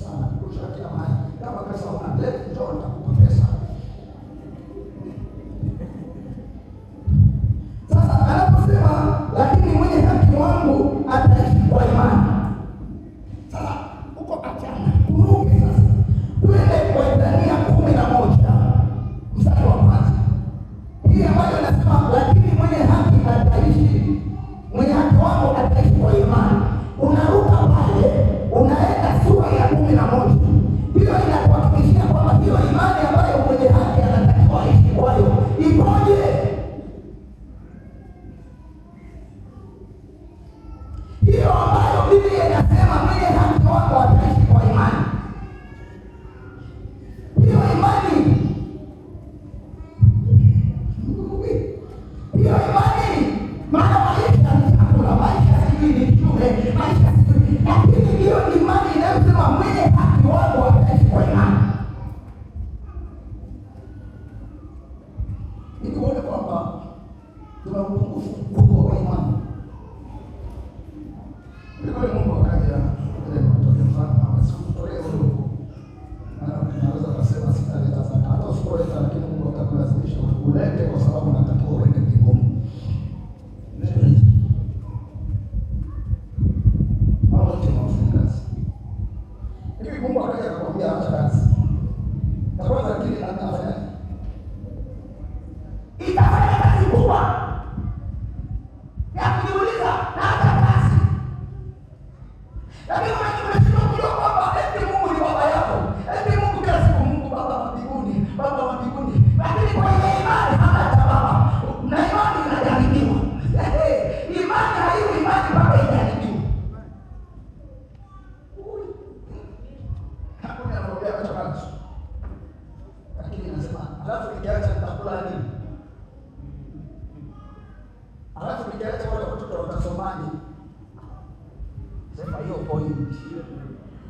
sana, kurusha kila mahali. Kama pesa una left, njoo nitakupa pesa. Sasa anaposema lakini mwenye haki wangu ataishi kwa imani. Sasa uko achana. Turuke sasa. Tuende kwa Ibrania 11 mstari wa kwanza. Hii ambayo inasema lakini mwenye haki ataishi, mwenye haki wangu ataishi kwa imani. Unaruka pale, unaenda sura ya 11. Hiyo inakuhakikishia kwamba hiyo imani ambayo mwenye haki anatakiwa aishi kwayo ipoje? Hiyo ambayo Biblia inasema mwenye haki wako ataishi kwa imani. Hiyo imani, maana maisha ni chakula, maisha sijui ni shule, maisha sijui, lakini hiyo imani inayosema mwenye haki wako ataishi kwa imani. Nikuone kwamba tuna upungufu mkubwa wa imani. Mungu akaja mtoke mfano asikutolea Mungu. Naweza kusema sitaleta zaka. Hata usipoleta lakini Mungu atakulazimisha ulete kwa sababu unatakiwa uende mbinguni. Hapo tuna mfanyakazi. Hivi Mungu akaja kukwambia acha kazi. Na kwanza kile anafanya. Itafanya kazi kubwa. Ya kujiuliza na hata kazi. Lakini unashindwa kujua kwamba eti Mungu ni baba yako. Eti Mungu kila siku Mungu baba wa mbinguni, baba wa mbinguni. Lakini kwa ile imani hana baba. Na imani inajaribiwa. Imani haiyo imani mpaka ijaribiwe. Hakuna anaongea kwa sababu. Lakini anasema, alafu nikiacha nitakula nini? Alafu nikiacha wale watoto watasomaje? Sema hiyo point.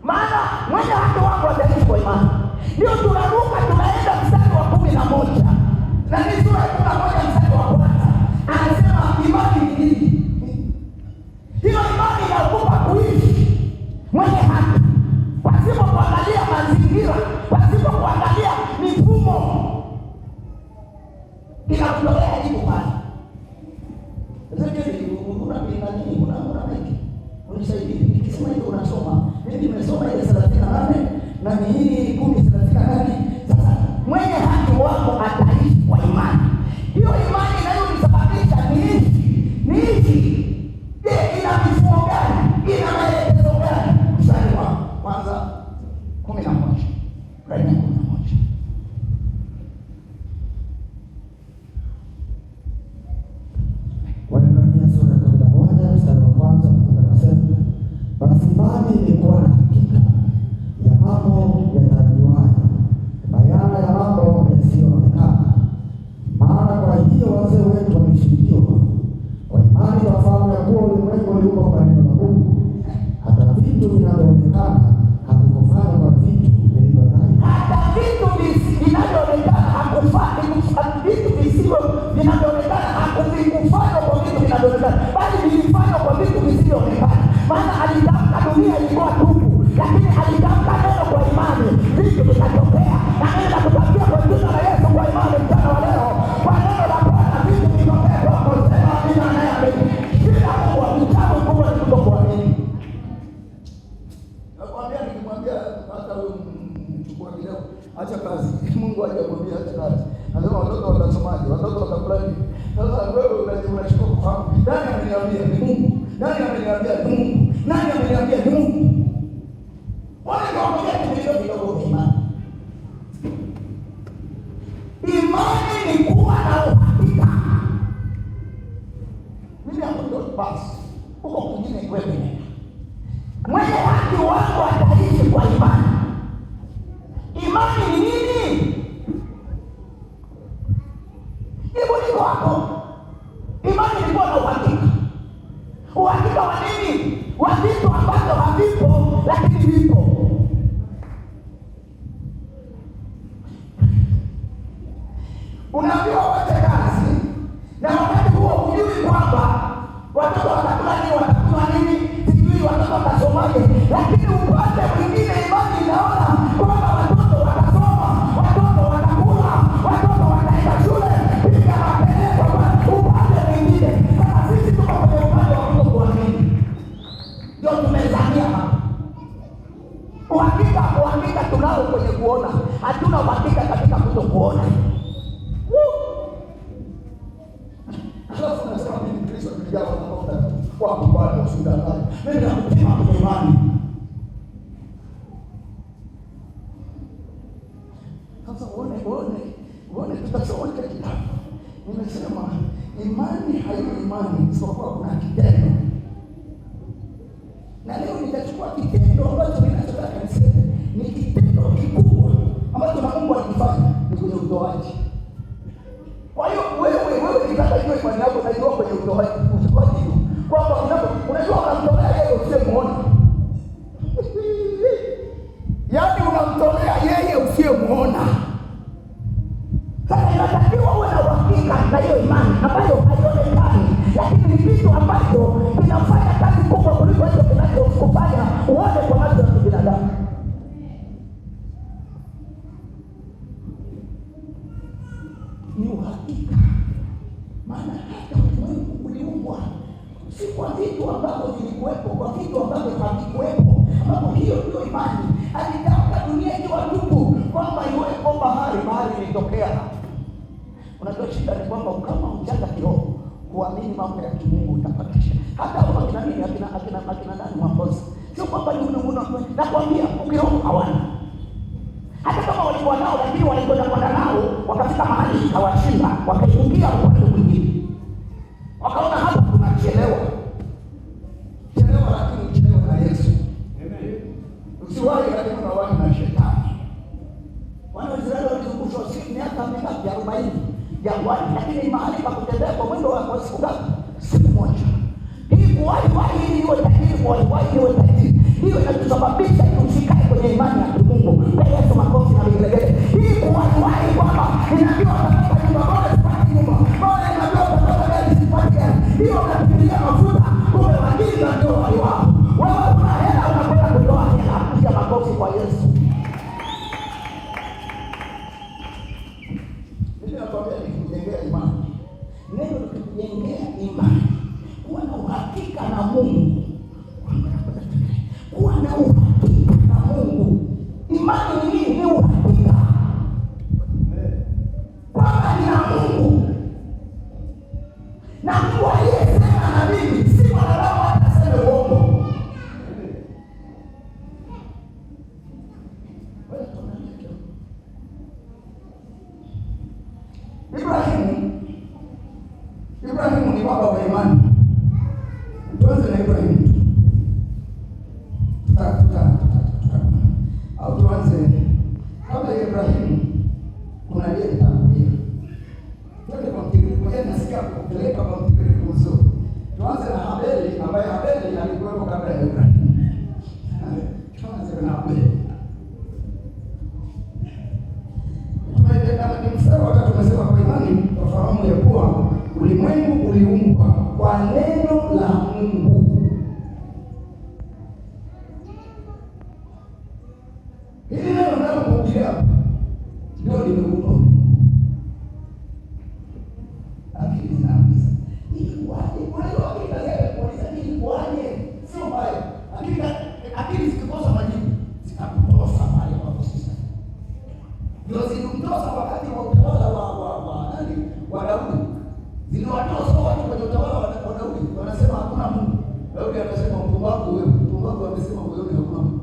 Maana mwenye haki wangu ataishi kwa imani. Ndio tunaruka tunaenda mstari wa 11. Na ni sura ya 11 mstari wa kwanza. Anasema imani ni nini? Hiyo imani inakupa kuishi mwenye haki. Pasipo kuangalia mazingira, pasipo kuangalia mifumo. Inakutolea jibu pale. Lakini kuna nini? Kuna mengi. Unisaidie. Nikisema hiyo unasoma. Mimi nimesoma ile 38 na ni hii 10:38. Sasa mwenye haki wako ataishi kwa imani. Hiyo imani inayonisababisha niishi. Je, ina mifumo gani? Ina maelekezo gani? Mstari wa kwanza 11. Right now 11. Waebrania sura ya 11 mstari wa kwanza unasema, basi imani ni kuwa na hakika ya mambo yatarajiwayo, bayana ya mambo yasiyoonekana. Maana kwa hiyo wazee wetu walishuhudiwa kwa imani wafahamu ya kuwa ulimwengu uliumbwa kwa neno la Mungu, hata vitu vinavyoonekana havikufanywa kwa vitu vilivyo dhahiri. Hata vitu vinavyoonekana hakufanywa, vitu visivyo vinavyoonekana havikufanywa kwa vitu vinavyoonekana, bali vilifanywa kwa vitu visivyoonekana. Maana alitamka dunia ilikuwa tupu, lakini alitamka neno kwa imani, vitu vikatokea. Na neno kutamkia kwa jina la Yesu kwa imani mchana wa leo, kwa neno la Bwana vitu vitokea kwa kusema amina na amini. Kila Mungu akitabu kubwa ni kutokuamini. Nakwambia nikimwambia hata huyo mchukua leo acha kazi. Mungu hajamwambia acha kazi. Anasema watoto watasomaje? Watoto watakulaje? Sasa wewe unachukua kufahamu. Nani ameniambia ni Mungu? Nani ameniambia ni Mungu? Nani ameniambia ni Mungu? Wale wanaongea kidogo kidogo kwa imani. Imani ni kuwa na uhakika. Mimi hapo ndio basi. Huko kwingine kweli. Mwenye haki wangu ataishi kwa imani. Imani ni nini? Jibu ni wako. Imani ni kuwa na uhakika. Uhakika wa nini? Wa vitu ambavyo havipo lakini vipo. Unaambiwa wache kazi na wakati huo hujui kwamba watoto watakula nini, watakunywa nini, sijui watoto watasomaje, lakini upande mwingine imani Wapi bwana usidanganye. Mimi nakupima kwa imani. Sasa uone tutachoona kitabu. Nimesema imani haina imani isipokuwa kuna kitendo. Na leo nitachukua kitendo ambacho ninachotaka niseme ni kitendo kikubwa ambacho na Mungu anakifanya ni kwenye utoaji. Kwa hiyo wewe nikataka hiyo imani yako na hiyo kwenye utoaji hiyo. Kwamba unajua unamtolea yeye usiyemuona. Yaani unamtolea yeye usiyemuona. Sasa inatakiwa uwe na uhakika na hiyo imani ambayo haionekani, lakini ni kitu ambacho kinafanya kazi kubwa kuliko hicho kinachokufanya uone kwa macho ya binadamu. Ni uhakika. Maana hata ulimwengu uliumbwa si kwa vitu ambavyo vilikuwepo, kwa vitu ambavyo havikuwepo, ambapo hiyo ndio imani. Alitaka dunia ikiwa tupu, kwamba iwepo bahari ilitokea. Unajua shida ni kwamba kama hujanga kiroho kuamini mambo ya kimungu utapata shida. Hata kama kina nini akina nani Mwambozi. Sio kwamba ni nakwambia ukiroho hawana. Hata kama walikuwa nao lakini walikwenda nao wakafika mahali hawashinda, wakaifungia upande mwingine. Wakaona hapa tunachelewa. Lakini uchelewa na Yesu. Amen. Usiwahi lakini unawahi na shetani. Wana Israeli walizungushwa miaka mingapi? 40 jangwani, lakini mahali pa kutembea kwa mwendo wa siku ngapi? Siku moja. Hii kuwahi ili iwe tajiri, kuwahi iwe tajiri. Hiyo inatusababisha tusikae kwenye imani ya Mungu. Kwa Yesu makofi na vigelegele. Hii kuwahi kwamba inaambiwa kama nyumba bora sipati nyumba. Bora inaambiwa kama gari sipati gari. Hiyo unafikiria mafuta, kumbe wengine ndio wao. Wewe una hela unakwenda kutoa hela. Piga makofi kwa Yesu. Neno likujengea imani, kuwa na uhakika na Mungu, kuwa na uhakika na Mungu. Imani ni nini? Ni uhakika kwamba ni na Mungu, na Mungu aliyesema na mimi si mwanadamu ataseme uongo. Ibrahimu ni baba wa imani. Tuanze na Ibrahimu. Au tuanze kabla ya Ibrahimu kuna yeye tangulia. Twende kwa mtiririko, yeye nasikia kupeleka kwa mtiririko mzuri. Tuanze na Habeli, ambaye Habeli alikuwa kabla ya Ibrahimu. Tuanze na Habeli. Tumeenda ni mstari wa 3 tumesema kwa imani tufahamu ya kuwa ulimwengu uliumbwa kwa neno la Mungu. Hili neno linalokuja ndio limeundwa. Akili zinaambia ilikuwaje? Unajua akili zake kuuliza ilikuwaje? Sio mbaya. Akili zikikosa majibu zitakutosa pale kwa sisi. Ndio zilimtosa wakati wa utawala wa Daudi. Ziliwatosa watu kwenye utawala wa Daudi. Wanasema hakuna Mungu. Daudi akasema mpumbavu wewe. Mpumbavu amesema wewe hakuna Mungu.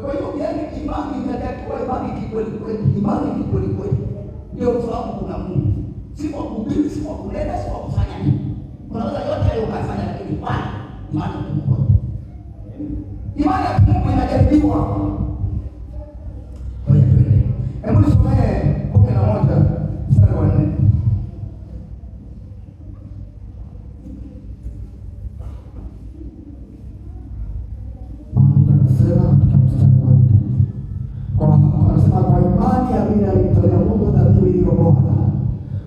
Kwa hiyo yani imani inatakiwa imani kikweli kweli. Imani kikweli kweli. Ndio ufahamu kuna Mungu. Si kwa kuhubiri, si kwa kunena, si kwa kufanya nini. Unaweza yote hayo ukafanya lakini bwana imani ni Mungu. Imani ya Mungu inajaribiwa. Hebu nisomee 11 mstari wa 4. Anasema kwa imani Abeli alimtolea Mungu dhabihu iliyo bora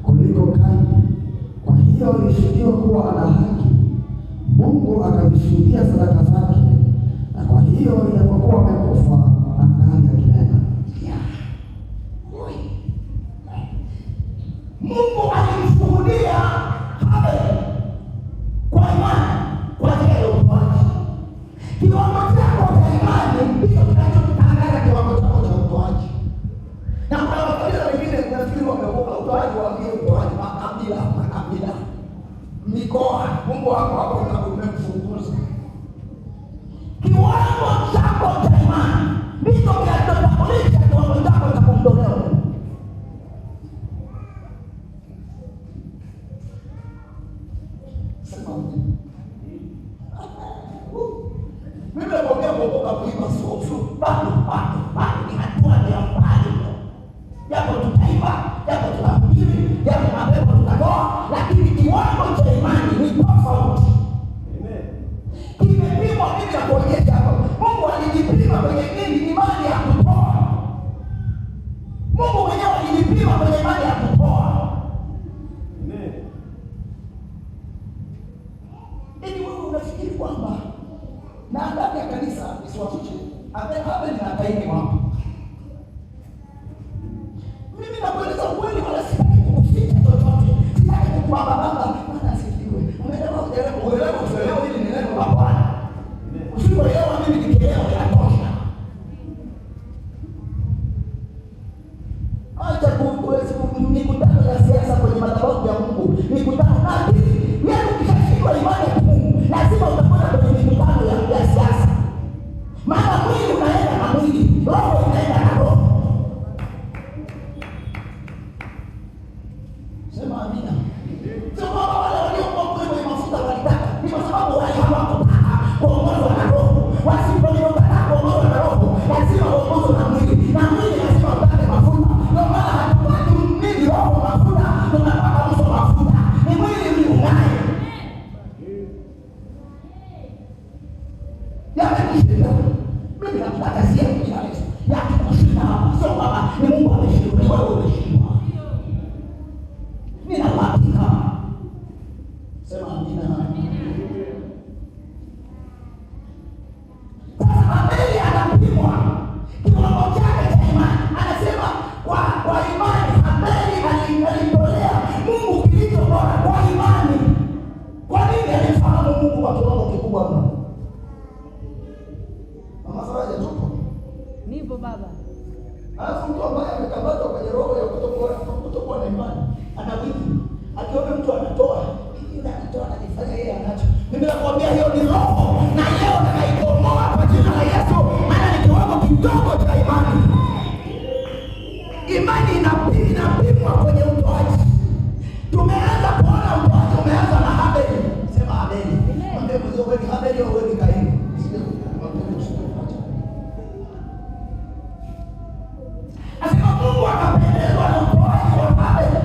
kuliko Kaini. Kwa hiyo alishuhudiwa kuwa ana haki, Mungu akazishuhudia sadaka zake, na kwa hiyo ijapokuwa amekufa angali akinena. Mungu alimshuhudia Habeli kwa imani kwa ajili ya utoaji. Kiwango chako cha imani ndicho kinachotangaza kiwango chako cha utoaji. Na kwa wakati wengine kunafikiri wameokoka utoaji wa utoaji makabila mikoa. Mungu wako hapo umemfungua kuokoka kuiba sio bado ni hatua ya mbali. Japo tutaiba, japo tunahubiri, japo mapepo tutatoa, lakini kiwango cha imani ni tofauti. Amen. Kimepimwa mimi na kuonyesha hapo. Mungu alijipima kwenye nini? Imani ya kutoa. Mungu mwenyewe alijipima kwenye imani ya kutoa. Amen. Ili wewe unafikiri kwamba na ndani ya kanisa isiwafiche Abel na Kaini wapo. Mimi nakueleza ukweli, wala sitaki kukuficha chochote. Sitaki kukuamba baba maana asifiwe. Uelewa usielewa hili ni neno la Bwana. Usipoelewa mimi nikielewa inatosha. Acha kuwezi mikutano ya siasa kwenye madhabahu ya Mungu. Mikutano ngapi? Wewe ukishashindwa imani ya Mungu, lazima utakwenda kwenye mikutano ya siasa. Maana mwili unaenda na mwili, roho inaenda na roho. Sema amina. Sio kwamba wale waliokuwa kwenye mafuta walitaka, ni kwa sababu wale hawakutaka kuongozwa na roho. Wasipotaka kuongozwa na roho, lazima waongozwe na mwili. Na mwili lazima upate mafuta. Ndio maana hatupati mwili roho mafuta, tunapata uso mafuta. Ni mwili uliungane. Yamekushinda. Mimi nataka sio kujali. Yamekushinda. Sio kwamba ni Mungu ameshinda, ni wewe umeshinda. Nina hakika. Sema amina. Abeli anapimwa kiwango chake cha imani. Anasema kwa imani Abeli alitolea Mungu kilicho bora kwa imani. Kwa nini alifahamu Mungu kwa kiwango kikubwa mno? Mama Faraja tupo. Nipo baba. Alafu mtu ambaye amekamatwa kwenye roho ya kutokuwa na imani anawiki. Akiona mtu anatoa, yule anatoa anajifanya yeye anacho. Mimi nakwambia hiyo ni roho, na leo ninaikomoa kwa jina la Yesu, maana ni kiwango kidogo cha imani. Imani inapimwa kwenye utoaji. Tumeanza kuona utoaji umeanza na Abeli. Sema Abeli. Mwambie mzee wewe ni Abeli au wewe ni Kaini? Asema Mungu akapendezwa na utoaji wa Abeli.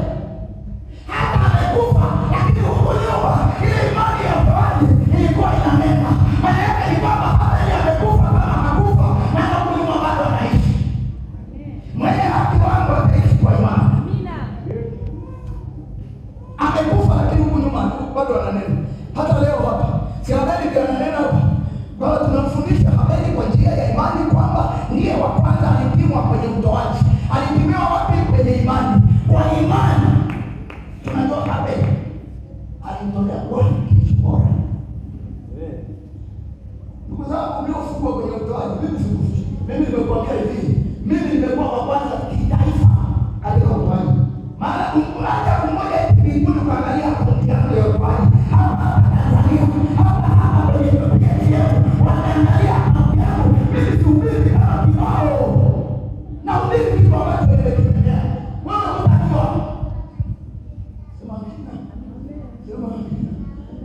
Hata amekufa, lakini huko nyuma ile imani ya utoaji ilikuwa inanena. Maana yake ni kwamba Abeli amekufa kama hakufa, na huko nyuma bado anaishi. Mwenye haki wangu ataishi kwa imani. Amina. Amekufa lakini huko nyuma bado ananena. Hata leo hapa, si Abeli ndiye ananena hapa. Bado tunamfundisha Abeli kwa njia ya imani kwamba ndiye wa kwanza alipimwa kwenye utoaji. Alipimiwa wapi? Kwenye imani. Kwa imani tunajua Abeli alimtolea Bwana kitu bora. Ndugu zangu mliofungwa kwenye utoaji, mimi nimekuambia hivi, mimi nimekuwa wa kwanza kitaifa katika utoaji. Maana hata mmoja mbinguni kuangalia akaunti yangu ya utoaji. Hapa Tanzania, hapa kwenye Tanzania, wanaangalia akaunti yangu. Mimi sihubiri kama kibao. Na ubiri kitu ambacho nimetendea. Wewe unajua. Sema amina. Sema amina.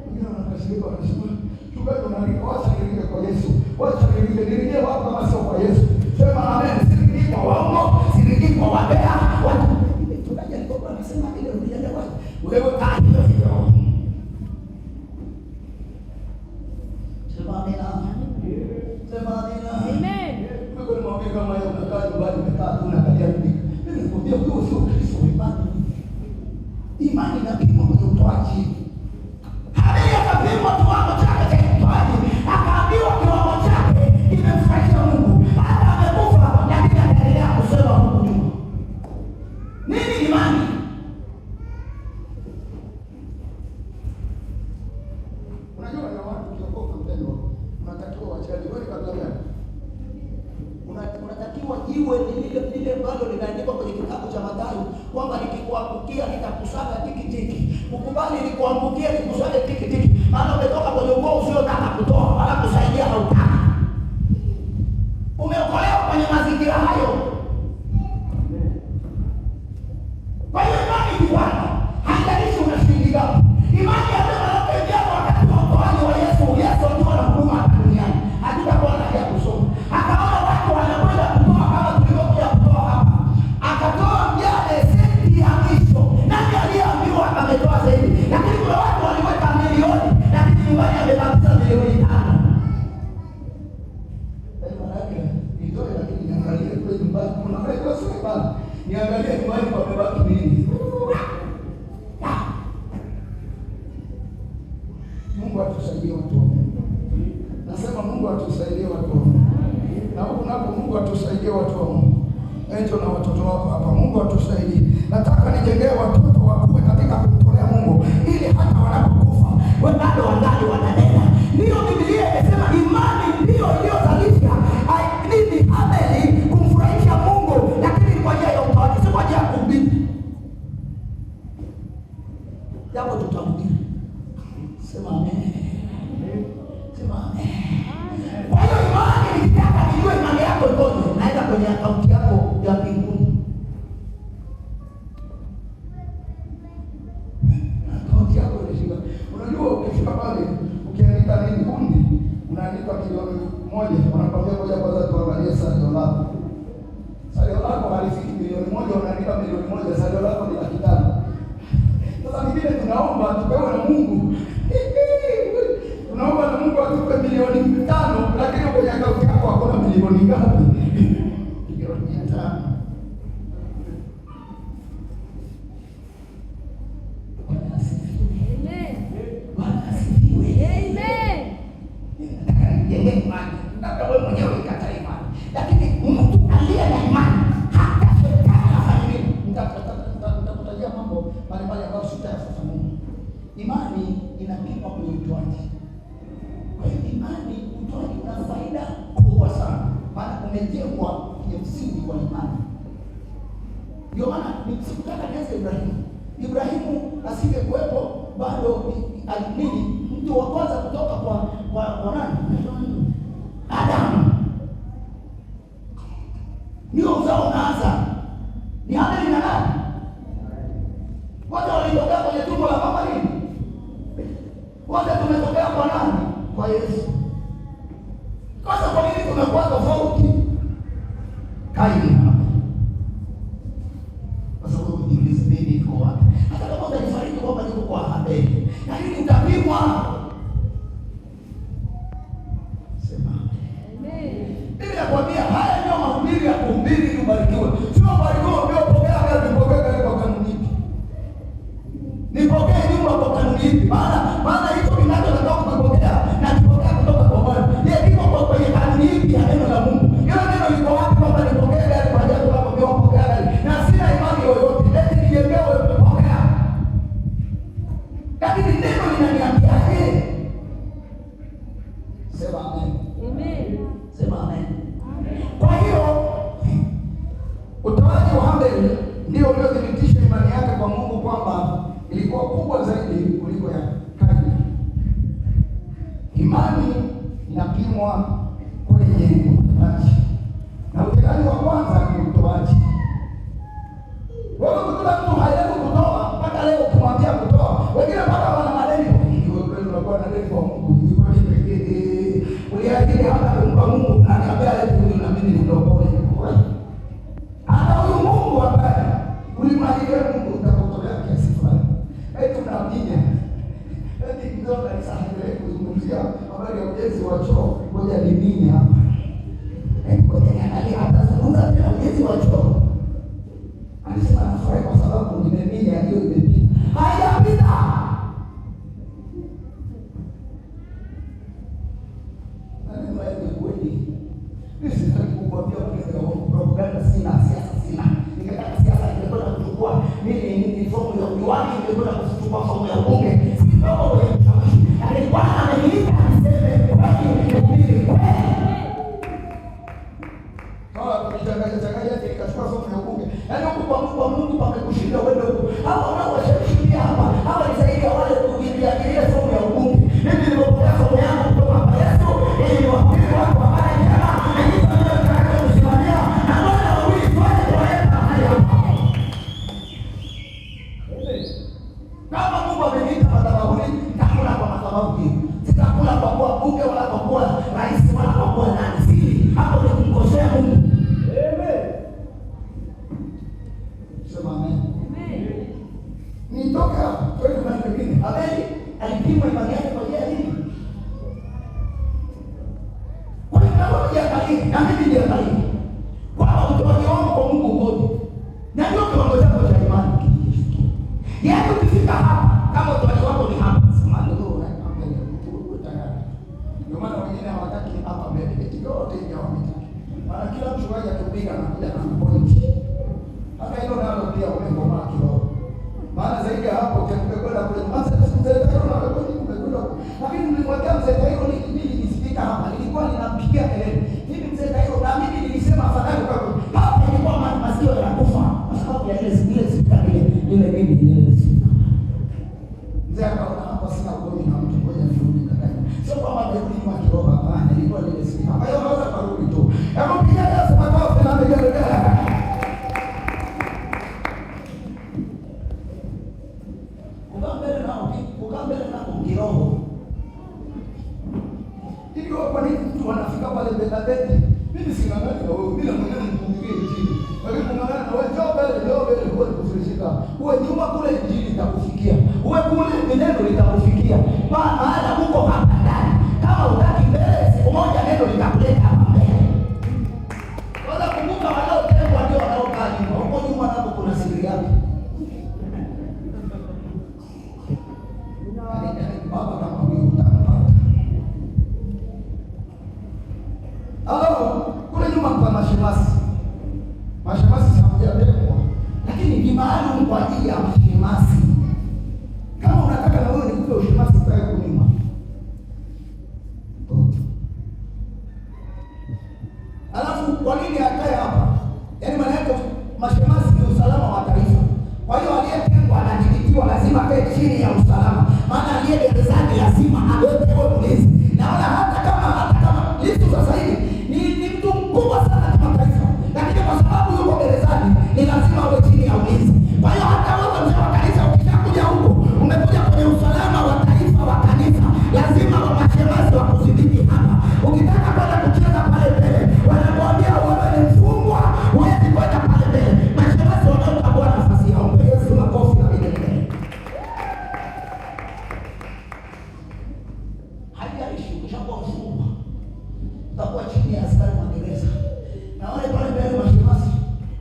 Wengine wanakasirika wanasema, "Chungaji unalika wacha nilike kwa Yesu. Wacha nilike wapi kama sio kwa Yesu?" Sema amen. Siriki kwa waongo, siriki kwa wabea. Chungaji alikuwa anasema ile ulienda wapi? Wewe kaa hiyo hiyo. Sema amina. Sema amina. Amen. Wewe mwambie kama yeye unakaa nyumbani umekaa tu unaangalia nini? Mimi nakwambia wewe sio Kristo imani. Imani inapimwa kwenye utoaji. Abeli akapimwa kiwango chake cha utoaji. Akaambiwa kiwango chake kimemfurahisha Mungu. Hata amekufa lakini anaendelea kusema Mungu juu. Nini imani? Unajua na watu ukiokoka mpendwa, unatakiwa wachali wewe kabla gani? Unatakiwa jiwe lile ambalo linaandikwa kwenye kitabu cha Mathayo kwamba nikikuangukia nitakusaga tikitiki. Ukubali nikuangukie nikusaga tikitiki. Maana umetoka kwenye ukoo usiotaka kutoa, wala kusaidia hautaka. Umeokolewa kwenye mazingira hayo. Kwa hiyo imani ni Bwana. Haijalishi unashiriki gapi. Imani ya Bwana inapoingia wakati wa utoaji wa Yesu, Yesu ndiye anahuduma duniani. Hatutakuwa na haja kusoma. pesa milioni 5. Lakini niangalie kule nyumbani kuna pesa sasa. Niangalie nyumbani kwa baba nini. Mungu atusaidie watu wa Mungu. Nasema Mungu atusaidie watu wa Mungu. Na huko nako Mungu atusaidie watu wa Mungu. Enjo na watoto wako hapa, Mungu atusaidie. Nataka nijengee watoto wakue katika kumtolea Mungu ili hata wanapokufa wao bado wangali wananena. Ndio Biblia inasema imani ndio iliyozalisha nini Abeli kumfurahisha Mungu, lakini kwa njia ya utoaji, si kwa njia ya kuhubiri. Japo tutahubiri. Sema amen. Sema amen. Kwa hiyo imani nikitaka nijue imani yako ikoje, naenda kwenye akaunti yako ya mbinguni. Akaunti yako inashika. Unajua ukifika pale ukiandika nini kundi, unaandika milioni 1, wanakwambia ngoja kwanza tuangalie salio lako. Salio lako halifiki milioni 1, unaandika milioni 1, salio lako ni 500,000. Sasa mingine tunaomba tupewe na Mungu. Tunaomba na Mungu atupe milioni 5, lakini kwenye akaunti yako hakuna milioni ngapi? Milioni 5. Amen. Bwana asifiwe. Amen. Nataka nijenge imani. Nataka wewe mwenyewe ukatae imani. Lakini mtu aliye na imani hata shetani afanye nini? Nitakutajia mambo mbalimbali ambayo sitayafafanua. Imani inapimwa kwenye utoaji. Kwa hiyo imani, utoaji una faida kubwa sana, maana umejengwa kwenye msingi wa imani. Ndio maana sikutaka nianze Ibrahimu asingekuwepo bado alimini mtu wa kwanza kutoka kwa nani? Adamu. Ndio uzao unaanza. Ni Abeli na nani? Wote walitokea kwenye tumbo la mama nini? Wote tumetokea kwa nani? Kwa Yesu. Sasa kwa nini tunakuwa tofauti? Kaini. Kwa sababu Ibilisi mimi niko wapi? Hata kama utanifariki kwamba niko kwa Abeli, lakini utapimwa. Sema amen. Mimi nakwambia haya ndio mahubiri ya kuhubiri ili ubarikiwe. Sio barikiwa ndio pokea gari, nipokee gari kwa kanuni ipi? Nipokee nyumba kwa kanuni ipi? Maana hicho kinachotaka kupokea na kupokea kutoka kwa Bwana. Yeye kiko kwenye kanuni ipi ya neno la Mungu? Hilo neno liko wapi kwamba nipokee gari kwa jambo kama ndio kupokea gari? Na sina imani yoyote. Eti nijengewe kupokea. Lakini neno linaniambiaje? Sema amen. Amen. Sema amen. Kwa hiyo utoaji wa Abeli ndio uliothibitisha imani yake kwa Mungu kwamba ilikuwa kubwa zaidi kuliko ya Kaini. Imani inapimwa kwenye utoaji. Na utendaji wa kwanza ni utoaji. Wewe kila mtu haelewi kutoa mpaka leo kumwambia kutoa. Wengine mpaka wana madeni. Wewe kweli unakuwa na deni kwa Mungu. Ni kweli pekee. Uliahidi hata kumpa Mungu na niambia eti na mimi nitokole. Hata huyu Mungu ambaye ulimwahidi Mungu utakutolea kiasi fulani. Eti tunaamini. Eti kidogo kanisa haendelee kuzungumzia habari ya ujenzi wa choo. Ngoja ni nini hapa? Ngoja niangalie hata zungumza tena ujenzi wa choo. Alisema nafurahi kwa sababu nimeminya hiyo imepita. Haijapita. Anasema hivi kweli. Mimi sitaki kukuambia propaganda, sina siasa sina. Nikataka siasa ningekwenda kuchukua mimi fomu ya udiwani, ningekwenda kuchukua fomu ya ubunge. Sio kwa ushawishi. Lakini Bwana ameniita niseme kweli. hapa mbele eti yote inawamita. Maana kila mchungaji akipiga anakuja na point. Hata hilo nalo pia umekomaa kidogo. Maana zaidi ya hapo tumekwenda kwenye masa mzee Kairo na umekwenda. Lakini nilimwambia mzee Kairo nili nisikika hapa. Nilikuwa ninampigia kelele. Mimi mzee Kairo na mimi nilisema afadhali kwa hapa ilikuwa masikio ya kufa. Kwa sababu ya ile sikika ile mimi ile sikika. Mzee akaona hapa sina ugomvi na mtu mmoja mzuri ndani. Sio kwamba nirudi kwa kiroho hapana, ilikuwa ile sikika. Kwa hiyo naweza kurudi tu. Hebu piga Yesu makofi na vigelegele. Ukambele na kiroho. Hiyo kwa nini mtu anafika pale mbele? Mimi singangani na wewe bila mwenyewe nikumbukie injili. Wewe kungangana na wewe njoo mbele uwe kushika. Uwe nyuma kule injili itakufikia. Uwe kule neno litakufikia. Maana uko hapa ndani. Kama utaki mbele, siku moja neno litakuleta hapa mbele. Wala kumbuka wanaotengwa ndio wanaokaa nyuma. Huko nyuma nako kuna siri yake. Baba kama huyu utampata. Kule nyuma kwa mashemasi. Mashemasi hawajapelekwa. Lakini ni maalum kwa ajili ya mashemasi. Kama unataka na wewe nikupe ushemasi kwa nyuma. Alafu kwa nini akae hapa? Yaani maana yake mashemasi ni usalama wa taifa. Kwa hiyo aliyetengwa anadhibitiwa lazima akae chini ya usalama. Maana aliye gerezani lazima awepo polisi. Naona hata kama Lissu sasa hivi ni mtu mkubwa sana kimataifa. Lakini kwa sababu yuko gerezani ni lazima awe chini ya ulinzi. Kwa hiyo hata wewe mzee wa kanisa ukishakuja huko, umekuja kwenye usalama wa taifa wa kanisa, lazima mashemasi wakudhibiti hapa. Ukitaka kwenda kucheza pale mbele, wanakuambia wewe ni mfungwa, huwezi kwenda pale mbele. Mashemasi wanaotambua nafasi yao. Yesu makofi na vigelegele. Haijalishi ukishakuwa mfungwa, utakuwa chini ya askari magereza. Na wale pale mbele mashemasi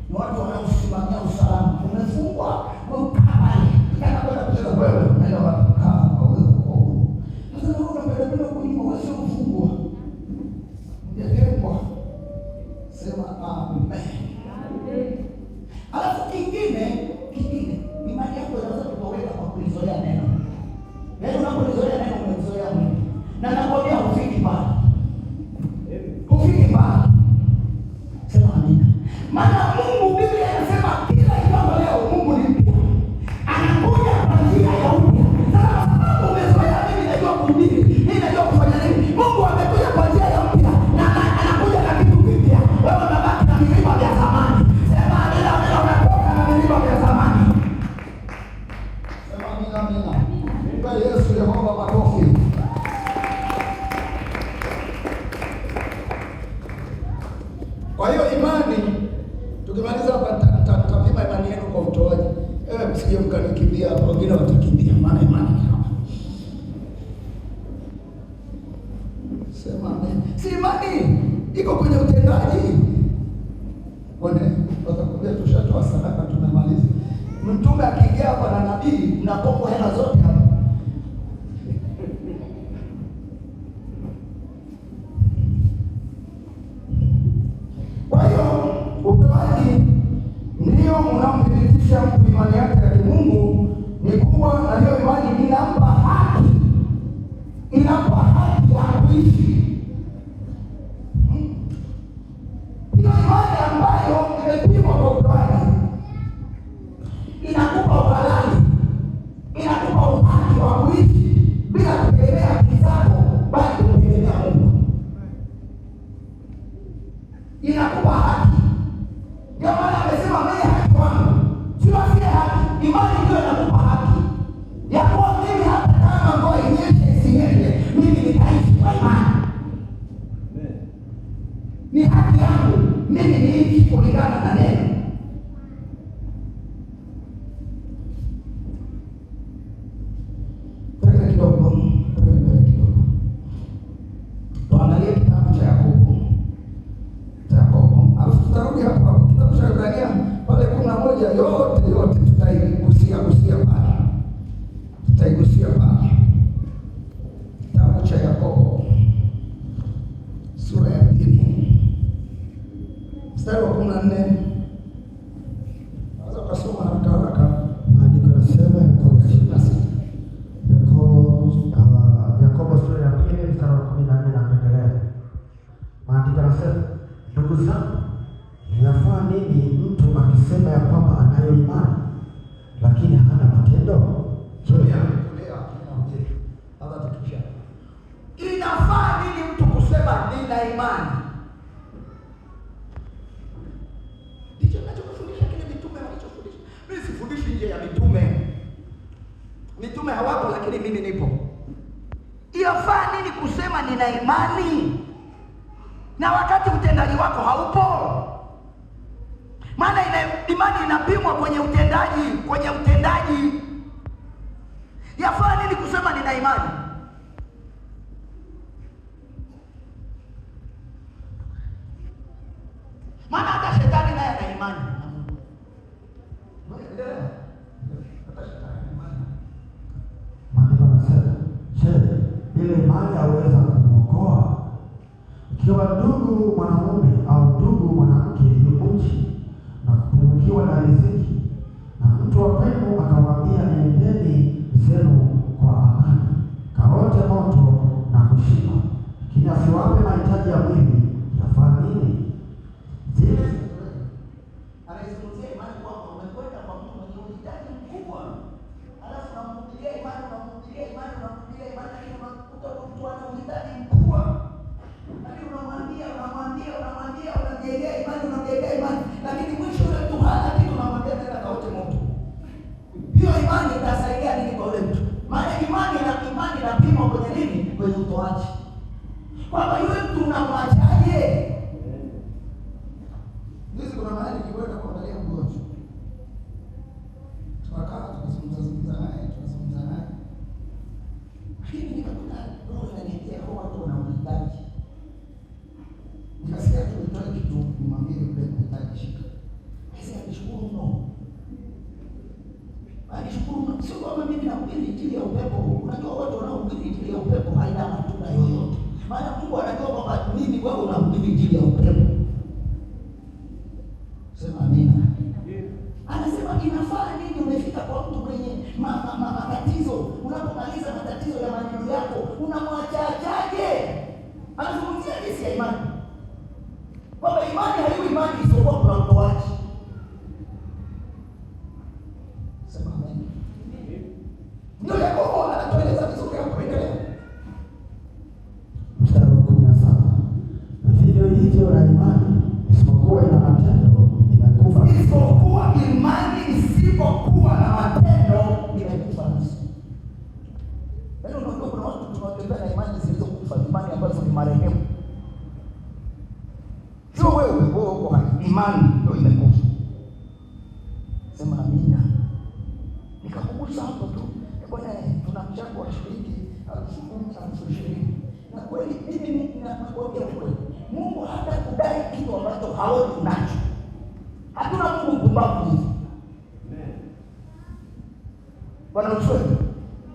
ni watu wanaosimamia usalama. Umefungwa, ukaa pale. Ukitaka kwenda kucheza wewe, unaenda kaa kwa wewe kwa huko. Sasa wewe unapenda kunyima, wewe sio mfungwa. Ungetengwa. Sema amen. Alafu kingine imani yako inaweza kutoweka kwa kulizoea neno. Yaani unapolizoea neno umezoea Mungu. Na nakwambia ufiki pale. Ufiki pale. Sema amina. Maana Mungu, Biblia inasema kila jambo leo Mungu ni mpya. Anakuja kwa njia ya upya. Sasa sababu umezoea mimi najua kuhubiri, mimi najua kufanya nini. Mungu amekuja kwa njia ya upya na anakuja na kitu kipya. Wewe unabaki na milima ya zamani. Sema amina, unatoka na milima ya zamani. Sema amina. Kwa Yesu Yehova makofi. Kwa hiyo imani, tukimaliza hapa tutapima imani yenu kwa utoaji. Msije mkanikimbia hapo, wengine watakimbia, maana imani ni hapa. Sema amen. Si imani iko kwenye utendaji. Watakwambia tushatoa sadaka tumemaliza. Mtume akiingia hapa na nabii, mnakopo hela zote hapa. Kwa hiyo utoaji ndio unamthibitisha mtu imani yake ya kimungu ni kubwa, na hiyo imani inampa haki ya kuishi. Hiyo imani ambayo imepimwa kwa utoaji inakupa uhalali, inakupa uhaki wa kuishi bila kutegemea akili zako, bali kutegemea Mungu. Inakupa haki. Ndio maana amesema mwenye haki wangu 14. Naweza kusoma haraka. Maandiko yanasema Yakobo sura ya 2 mstari wa 14 na kuendelea. Maandiko yanasema, ndugu zangu, inafaa nini mtu akisema ya kwamba anayo imani lakini hana matendo? Inafaa nini mtu kusema nina imani? Ndicho ninachofundisha kile mitume walichofundisha. Mimi sifundishi nje ya mitume. Mitume hawapo lakini mimi nipo. Inafaa nini kusema nina imani na wakati utendaji wako haupo? Maana imani inapimwa kwenye utendaji. Yafaa nini kusema nina imani? Maana hata shetani naye ana imani na Mungu. Maandiko yanasema, ile imani yaweza kumwokoa. Ikiwa ndugu mwanamume au ndugu mwanamke yuuchi na kupungukiwa na riziki, na mtu wa kwenu akawaambia, nendeni zenu kwa amani, kaote moto na kushiba, lakini asiwape mahitaji ya mwili, yafaa nini? Anaizungumzia imani kwamba umekwenda kwa mtu mwenye uhitaji mkubwa, alafu unamhubiria imani, lakini unakuta mtu ana uhitaji mkubwa, lakini unamwambia, unamjengea imani, lakini mwisho ule mtu hana kitu, unamwambia nenda kaote moto. Hiyo imani itasaidia nini kwa ule mtu? Maana imani inapimwa kwenye nini? Kwenye utoaji, kwamba yule mtu unamwachaje. Ndizi kuna mahali kiweka kuangalia mgonjwa. Tunakaa tunazungumza naye. Lakini nikakuta roho inaniambia kwa watu wana uhitaji. Nikasikia tu nitoe kitu nimwambie yule mhitaji shika. Sasa nishukuru mno. Sio kwamba mimi nahubiri injili ya upepo. Unajua watu wanaohubiri injili ya upepo haina matunda yoyote. Maana Mungu anajua kwamba mimi wewe unahubiri injili ya upepo. Sema amina. Anasema inafaa nini umefika kwa mtu mwenye matatizo, unapomaliza matatizo ya maneno yako unamwachaje? Anazungumzia jinsi ya imani, kwamba imani haiwi imani isipokuwa kuna utoaji. Sema amina. Ndio Yakobo anatueleza vizuri hapo. Endelea. Mstari wa 17. Vivyo hivyo na imani isipokuwa ina matendo imekufa. Isipokuwa imani isipokuwa na matendo imekufa nusu. Yaani unajua kuna watu tunatembea na imani zilizokufa, imani ambazo ni marehemu. Sio wewe uko hai, imani ndio imekufa. Sema amina. Nikakumbusha hapo tu. Bwana tuna mchango wa shilingi 10,000 na kweli mimi nakwambia kweli, Mungu hata kudai kitu ambacho haoni unacho. Hatuna Mungu mpumbavu hivi. Bwana useme,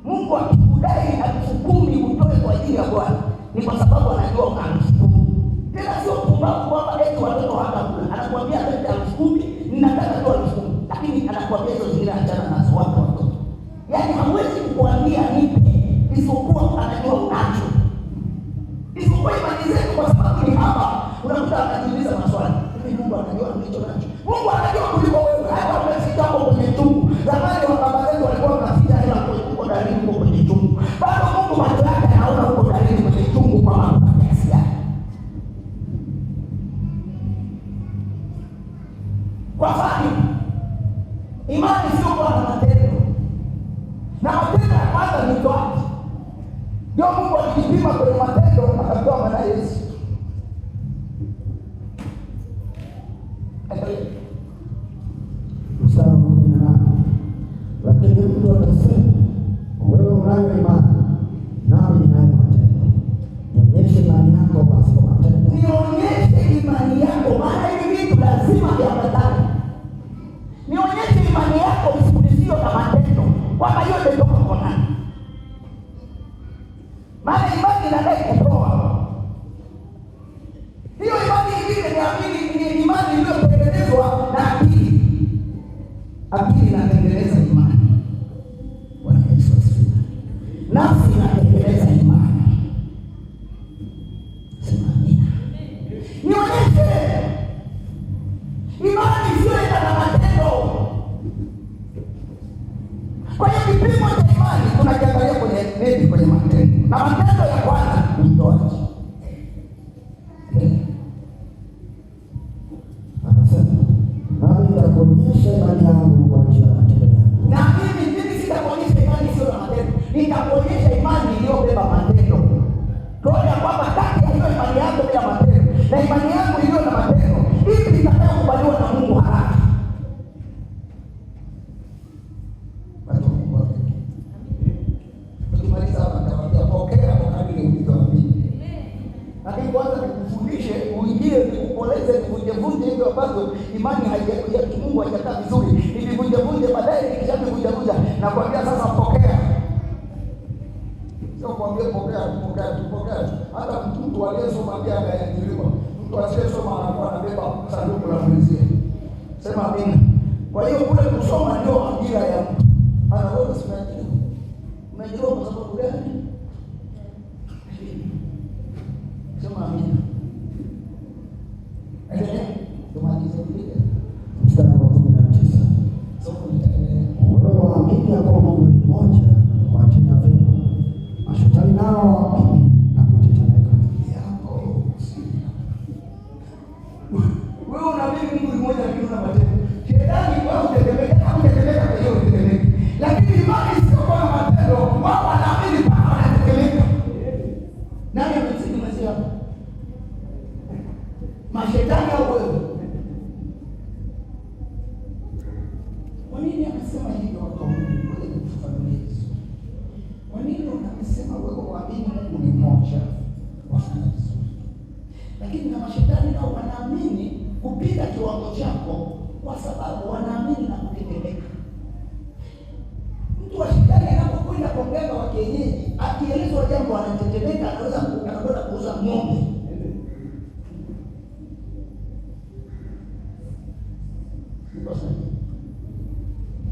Mungu akikudai 10,000 utoe kwa ajili ya Bwana, ni kwa sababu anajua una 10,000. Tena sio mpumbavu kwamba eti watoto hawatakula. Anakuambia leta 10,000, ninataka tu 10,000, lakini anakuambia hizo zingine achana nazo watoto. Yaani hawezi kukuambia nipe isipokuwa anajua unacho. Isipokuwa imani zetu kwa sababu ni hapa, unakuta anajiuliza maswali. Hivi Mungu anajua nilicho nacho? Mungu anajua kuliko wewe. Hata umefika hapo kwenye chungu. Zamani wa baba zetu walikuwa wanaficha hela kwa dalili huko kwenye chungu. Bado Mungu macho yake anaona huko dalili kwenye chungu kwa mambo kiasi gani. Kwa fani imani sio kwa matendo. Na matendo ya kwanza ni utoaji. Ndio Mungu alijipima kwenye matendo akatoa mwana Yesu. Nionyeshe imani isiyoenda na matendo. Kwa hiyo kipimo cha imani tunakiangalia kwenye matendo, na matendo ya kwanza ni utoaji. Anasema nami nitakuonyesha imani yangu kwa njia ya matendo yangu. Na mimi sitakuonyesha imani isiyo na matendo, nitakuonyesha imani iliyobeba matendo. Tuone kwamba kati ya hiyo imani yako bila matendo na imani yako iliyo na matendo, ipi itakayokubaliwa na Mungu haraka? Tukimaliza hapa nitawaambia pokea kwa kadiri ulivyoamini. Lakini kwanza nikufundishe, uingie, nikupoleze, nikuvunje hivyo ambavyo imani ya Mungu haijakaa vizuri. Nikivunje baadaye nikishavunja na kuambia sasa pokea. Sio kuambia pokea. Hata mtu aliyesoma pia anayeandiliwa. Mtu asiyesoma anakuwa anabeba sanduku la kulizia. Sema amina. Kwa hiyo kule kusoma ndio ajira ya mtu. Wewe usimeajiriwa. Umeajiriwa kwa sababu gani? Sema amina. Tumalize Biblia. Mstari wa 19. Somo litaendelea. Wewe waamini ya kwamba Mungu ni mmoja, watenda vyema. Mashetani nao waamini na kutetemeka. Wewe unaamini Mungu ni mmoja lakini una matendo. Shetani wao utetemeka kwa hiyo utetemeka. Lakini imani sio kwa matendo, wao wanaamini mpaka wanatetemeka. Nani amesema mazia? Mashetani au wewe? Kwa nini amesema hivyo kwa Mungu? Kwa nini kufafanulia Yesu? Kwa nini unasema wewe waamini Mungu ni mmoja? Wafanya vizuri. Lakini na mashetani nao wanaamini kupita kiwango chako kwa sababu wanaamini na kutetemeka. Mtu wa shetani anapokwenda kwa mganga wa kienyeji, akielezwa jambo anatetemeka, anaweza kwenda kuuza ng'ombe.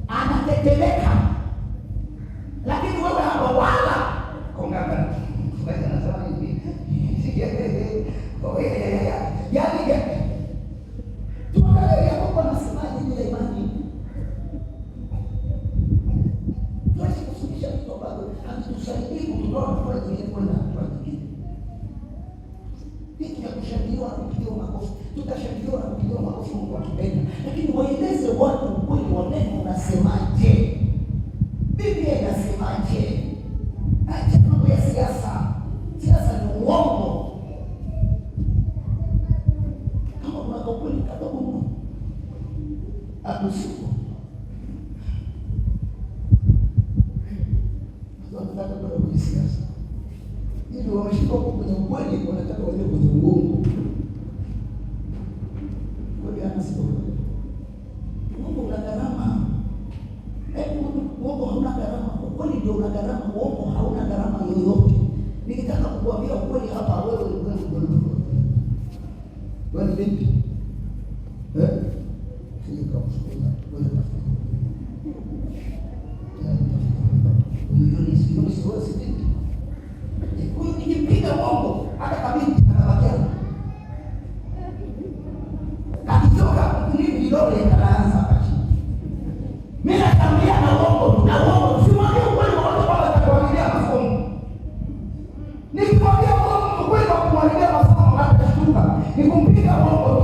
Anatetemeka. Lakini wewe hapa wala kongana. Sasa nasema hivi. Yaani tuangalie hapo anasemaje bila imani. Tuache kufundisha vitu ambavyo havitusaidii kutoa kwa ajili kwenda kwa ajili. Vitu vya kushangiliwa na kupigiwa makofi. Tutashangiliwa na kupigiwa makofi Mungu akipenda. Lakini waeleze watu ukweli wa neno unasemaje? Biblia inasemaje? Acha mambo ya siasa. Siasa ni uongo. Kama unataka ukweli kadogo mno, akusipo. Wanataka kwenda kwenye siasa. Ili wameshika kwenye ukweli, wanataka waende kwenye uongo. Kweli anasipo. Uongo una gharama. Uongo hauna gharama. Ukweli ndio una gharama. Uongo hauna gharama yoyote. Nikitaka kukuambia ukweli hapa, wewe vipi? Sisi kama shule wewe nikimpiga uongo hata kabisa atabakia. Akitoka nini vidole anaanza hapa chini. Mimi nakwambia na uongo, simwambie ukweli kwa watu wale watakuambia masomo. Nikimwambia uongo ukweli kwa kumwambia masomo atashtuka. Nikimpiga uongo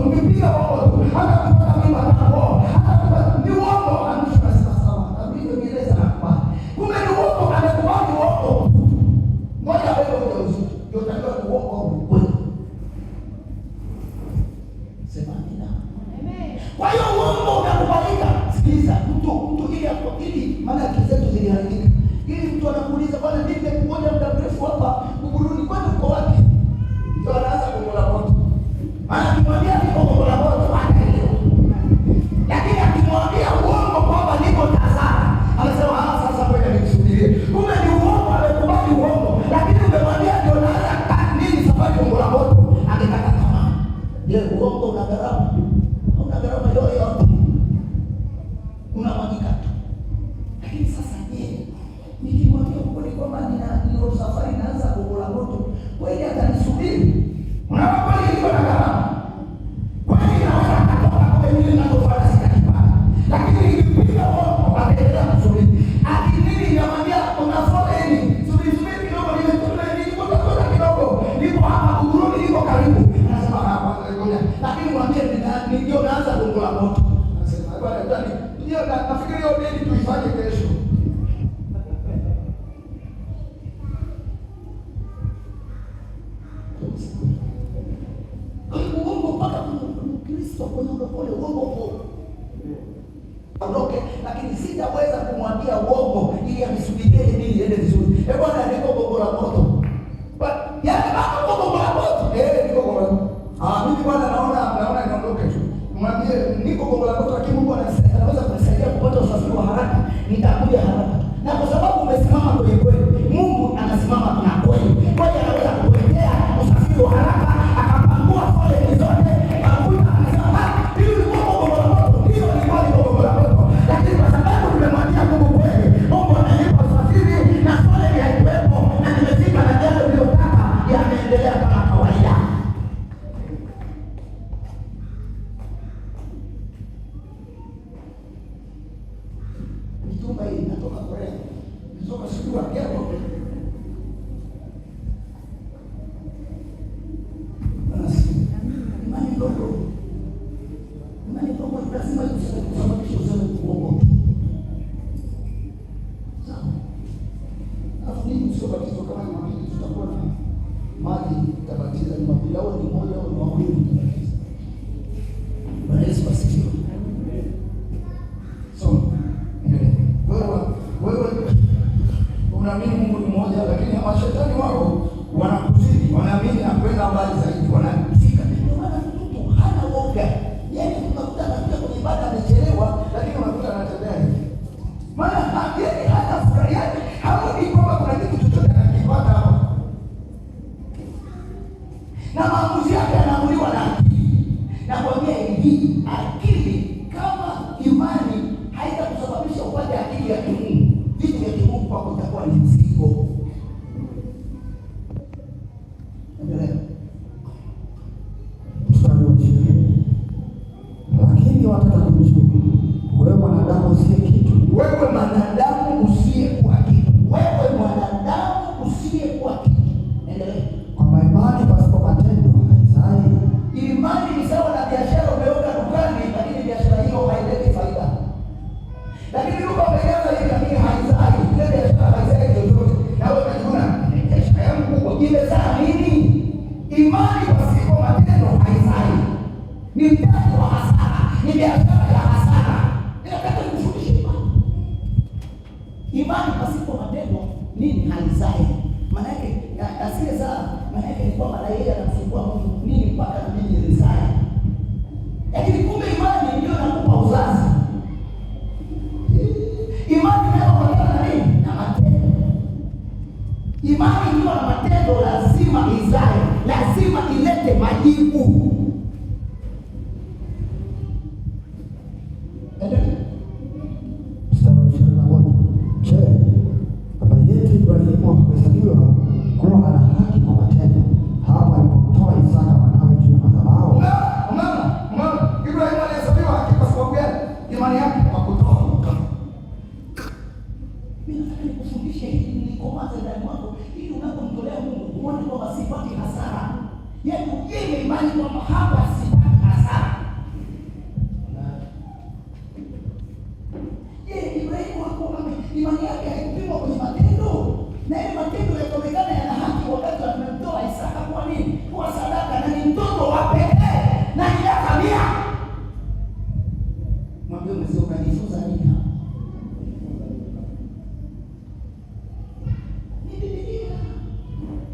hata kupata mimba hapo. Hata ni uongo anashika sawa. Kabisa nieleza hapa. Kumbe ni uongo anakubali uongo. Ngoja wewe ndio utajua ni uongo au ukweli. Sema amina. Amen. Kwa hiyo uongo unakubalika. Sikiliza, mtu ili maana kizetu ziliharibika. Ili mtu anakuuliza bwana mimi nimekuja muda mrefu hapa, Buguruni kwani uko wapi? Ndio anaanza kumola moto. Maana kimwambia niko kumola moto hataelewa. Lakini akimwambia uongo kwamba niko Tazara, anasema sasa ngoja nikusubirie. Kumbe ni uongo, amekubali uongo. Lakini umemwambia ndio naanza nini safari kumola moto, angekata tamaa. Je, uongo una gharama? Una gharama yoyote? Unamwagika tu. Lakini sasa je, nikimwambia ukweli kwamba nina safari naanza kumola moto, kweli atanisubiri? Unaona kweli iko na gharama. mimi niko karibu. Anasema hapa ngoja. Lakini mwambie ndio naanza gongo la moto. Anasema bwana ndani ndio nafikiri hiyo deni tuifanye kesho. Uongo mpaka Kristo kwenye pole uongo huo. Ondoke, lakini sitaweza kumwambia uongo ili amsubirie mimi iende vizuri. Bwana niko gongo la moto. Yaani baba gongo la moto. Niko gongo la moto. Mimi bwana naona niondoke tu. Mwambie niko gongo la moto, lakini Mungu anaweza kunisaidia kupata usafiri wa haraka. Nitakuja haraka. Na kwa sababu umesimama kwenye kweli, Mungu anasimama na kweli. Kwa hiyo anaweza kukuletea usafiri wa haraka, akapangua foleni zote, akakuja akasema, "Hili ni gongo la moto." Ndio ni gongo la moto. Lakini kwa sababu tumemwambia Mungu kweli, Mungu ananipa usafiri na foleni haikuwepo na nimefika na jambo nililotaka yameendelea kama kawaida. Mitume hii inatoka Korea. Kutoka siku ya kesho. Imani ndogo lazima kusababisha useme uongo. Sawa. Alafu nini sio batizo kama Jumapili tutakuwa na maji tabatiza Jumapili au ni moja au ni wawili tabatiza. Bwana Yesu asifiwe. So, wewe unaamini Mungu ni mmoja, lakini mashetani wao wanakuzidi, wanaamini na kwenda mbali zaidi, wanafika. Ndio maana mtu hana woga. Yaani unakuta anakuja kwenye ibada amechelewa, lakini unakuta anatembea hivi. Maana yeye hana furaha, yaani haoni kwamba kuna kitu chochote anakipata hapo. Na maamuzi yake yanaamuliwa na akili. Na kwambia hivi, akili kama imani haitakusababisha upate akili ya kimungu, vitu vya kimungu kwako itakuwa ni mzigo. Lakini wataka kujua wewe mwanadamu usiye kitu. Wewe mwanadamu usiyekuwa kitu. Wewe mwanadamu usiyekuwa kitu. Endelea. Kwamba imani pasipo matendo haizai. Imani ni sawa na biashara umeweka dukani, lakini biashara hiyo haileti faida. Lakini duka umejaza hivi lakini haizai. Ile biashara haizai chochote. Na wewe unajiona biashara yangu kubwa imezaa nini? Imani pasipo matendo haizai. Ni mtaji wa hasara. Ni biashara ya hasara. Ninataka nikufundishe imani. Imani pasipo matendo nini haizai. Maana yake asiyezaa, maana yake ni kwamba yeye anamsumbua Mungu nini mpaka na mimi nilizai. Lakini kumbe imani ndio inakupa uzazi. Imani inayofuatana na nini? Na matendo. Imani ikiwa na matendo lazima izae, lazima ilete majibu. Ibrahimu hakuhesabiwa kuwa ana haki kwa matendo hapo alipomtoa Isaka mwanawe juu ya madhabahu. Unaona? Ibrahimu alihesabiwa haki kwa sababu gani? Imani yake kwa kutoa. Mimi nataka nikufundishe hili nilikomaza ndani mwako ili unapomtolea Mungu uone kwamba sipati hasara. Yaani ujenge imani kwamba hapa sipati hasara. Ibrahimu hakuwa imani yake haikupimwa kwenye matendo. Na ile matendo yakaonekana yana haki wakati amemtoa Isaka kwa nini? Kwa sadaka, na ni mtoto wa pekee na miaka 100. Mwambie mzee unajifunza nini hapa? Ni Biblia.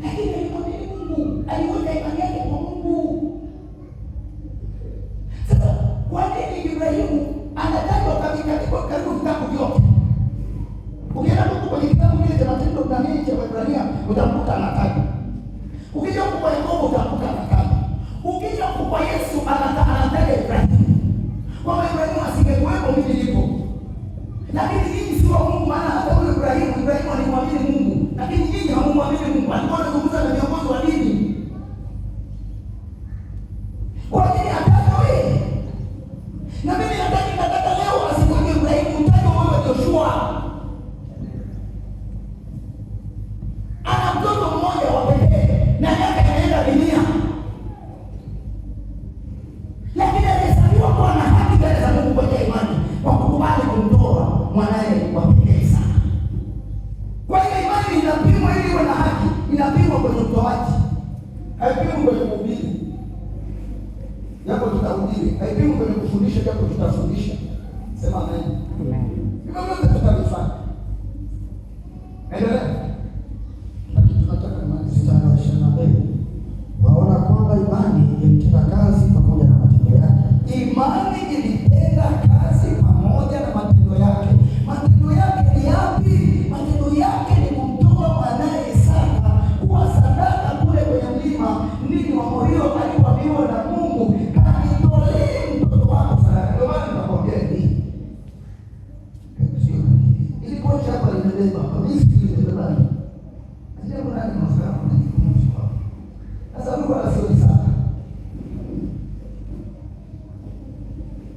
Lakini alimwamini Mungu, aliweka imani yake kwa Mungu. Sasa kwa nini Ibrahimu anatajwa katika karibu vitabu vyote? Ukienda huko kwenye kitabu kile cha Matendo na nini cha Waebrania utamkuta anatajwa. Ukija huko kwa Yakobo utamkuta anatajwa. Ukija huko kwa Yesu anataja Ibrahimu. Kwa Ibrahimu asingekuwepo mimi nilipo. Lakini nyinyi si wa Mungu, maana hata yule Ibrahimu alimwamini Mungu. Lakini nyinyi hamumwamini Mungu. Alikuwa anazungumza na viongozi wa dini. haipimi kwenye kuhubiri japo tutahubiri, haipimi kwenye kufundisha japo tutafundisha. Sema amen. Amen. Hivyo vyote tutalifanya. Endelea. Lakini tunataka imani mstari wa 22. Waona kwamba imani ilitenda kazi pamoja na matendo yake. Imani ilitenda kazi pamoja na matendo yake. Matendo yake ni yapi? Matendo yake ni kumtoa mwanae Isaka kuwa sadaka kule kwenye mlima. Nini wa Morio aliambiwa na Mungu, kanitolee mtoto wako sadaka. Ndio maana nakwambia hivi. Ilikuwa chapa limebeba kabisa ile baba. Ndio maana tunasema kwa sasa Mungu anasema sana.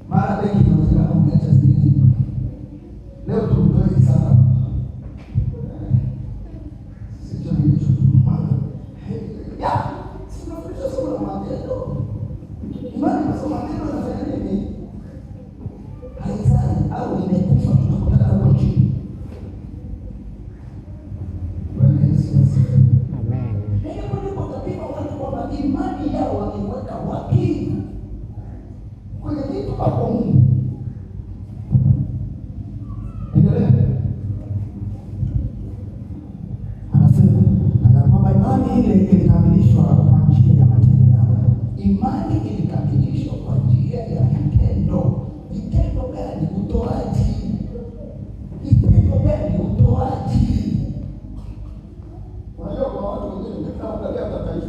Mara bengi tunasema umeacha zingine. Leo tutoe sana. Sisi tunaishi tumana. Ya, sisi tunafundisha somo la matendo. Imani masomo ya matendo yanafanya nini? Haizai au imekufa tunakutana hapo chini. Imani yao wameweka wapi? Kwenye vitu hapo Mungu. Endelea. Anasema na kwamba imani ile ilikamilishwa kwa njia ya matendo yao. Imani ilikamilishwa kwa njia ya vitendo. Vitendo gani? Utoaji. Vitendo gani? Utoaji. Unajua kwa watu wengine katika mtalia tataifa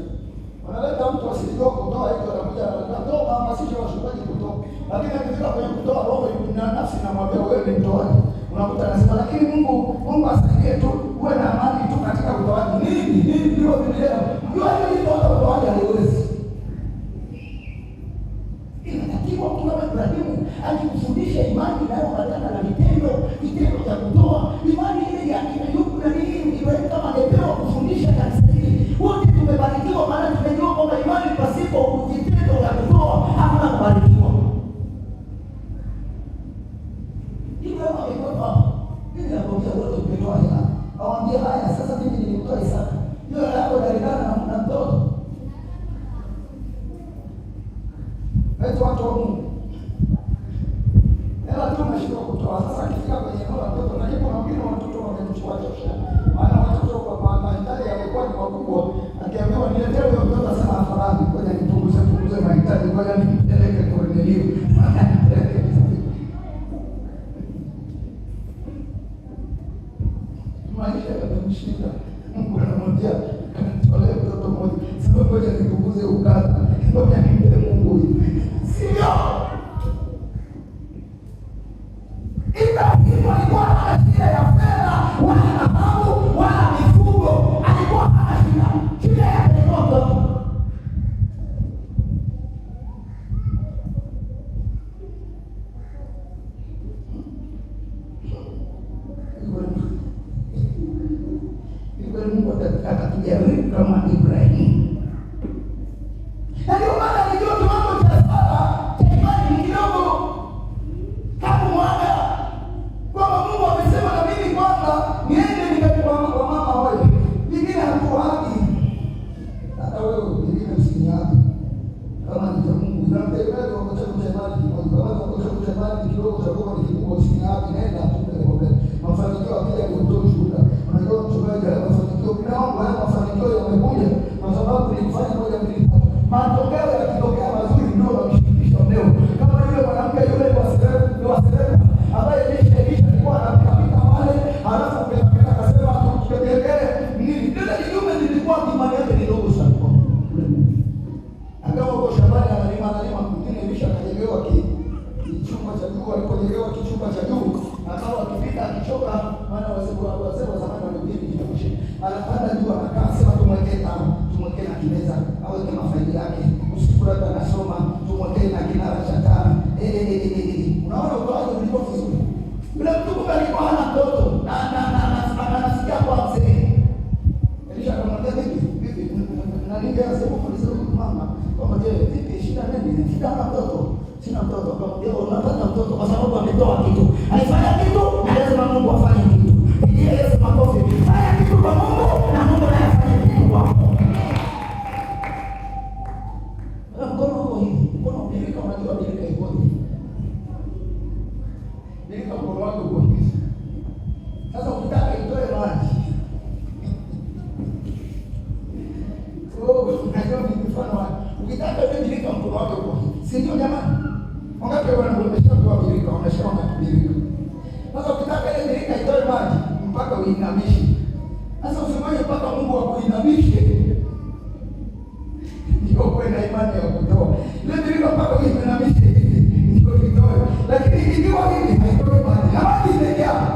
wanaleta mtu asijue kutoa hivyo, anakuja anatoa hamasisha washukaji kutoa, lakini akifika kwenye kutoa roho na nafsi namwambia wewe ni mtoaji. Unakuta anasema lakini Mungu asaidie tu uwe na amani tu katika utoaji. Nini ndio Biblia? Unajua hili ndio utoaji haliwezi. Inatakiwa kama Ibrahimu akifundisha imani inayoambatana na vitendo vya kutoa. Imani ile ya Ayubu na nini Ibrahimu kama angepewa kufundisha kanisa hili. Wote tumebarikiwa maana tumejua kwamba imani pasipo vitendo vya kutoa hakuna kubarikiwa. Ibrahimu alikuwa mimi nakwambia wote tumetoa hela. Awaambie haya sasa mimi nilimtoa Isaka. Hiyo hapo dalilana na mtoto. Wetu watu wa Mungu. Hela tu mashindwa kutoa. Sasa akifika kwenye eneo la mtoto na ndipo wengine watoto wamemchukua tosha. Maana watoto kwa mahitaji yalikuwa ni makubwa. Akiambiwa niletee huyo mtoto asema afadhali ngoja nipunguze mahitaji, ngoja nipeleke Kornelio. Maisha yatamshinda. Mungu anamwambia kanitolee mtoto mmoja. Sasa ngoja nipunguze ukata. Ngoja nimpe Mungu huyu. Sio. Ibrahimu alikuwa hana shida ya fedha, wala dhahabu, wala mifugo. Alikuwa hana shida. Shida yake ni mtoto. Mungu atakujaribu kama Ibrahimu. Na ndio maana ndio kiwango cha sala cha imani ni kidogo. Hapo mwaga. Kwa Mungu amesema na mimi kwamba niende nikachukua kwa mama wewe. Vingine hakuhaki. Hata wewe vingine usiniache. Kama ni Mungu unamtegemea kwa sababu cha imani kidogo. Kama kwa sababu cha imani kidogo cha kwa ni kikubwa usiniache nenda tu kwa mafanikio akija kutoa shuhuda. Unajua mchungaji mafanikio kidogo haya mafanikio yamekuja kwa sababu nilifanya moja mbili tatu. Matokeo yakitokea mazuri ndio namshirikisha leo. Kama yule mwanamke yule wa Serena ambaye Elisha alikuwa anapita pale, halafu Petro akasema tukipelekee nini? Ndio kinyume nilikuwa imani yake ni ndogo sana. Akawa kwa shambani analima mwingine Elisha akajengewa kichumba cha juu, alipojengewa kichumba cha juu akawa akipita akichoka, maana wazee wa zamani walikuwa kifushi. Anapanda juu anakaa sema tumwekee na kimeza au kama faili yake. Usiku labda anasoma tumwekee na kinara cha taa. Unaona utoaji ulikuwa vizuri. Yule mtu kumbe alikuwa hana mtoto na anasikia kwa mzee. Elisha akamwambia vipi? Na ninge anasema kwa mama, kama je, vipi shida nini? Sina mtoto. Akamwambia unapata mtoto kwa sababu ametoa kitu. Alifanya kitu na lazima Mungu afanye kitu. Yesu makofi. Fanya kitu kwa Mungu na Mungu naye afanye kitu kwako. mkono wako uko hivi. Sasa ukitaka itoe maji. Unajua ni mfano wa ukitaka ile birika mkono wako uko hivi. Si ndio jamani? Wangapi wanakuonyesha kwa birika, wanashaona birika. Sasa ukitaka ile birika itoe maji mpaka uinamishe. Sasa usimwaje mpaka Mungu akuinamishe. Ndio kwa na imani ya kutoa. Ile birika mpaka uinamishe ndio itoe. Lakini ikiwa hivi haitoi maji. Na maji imejaa.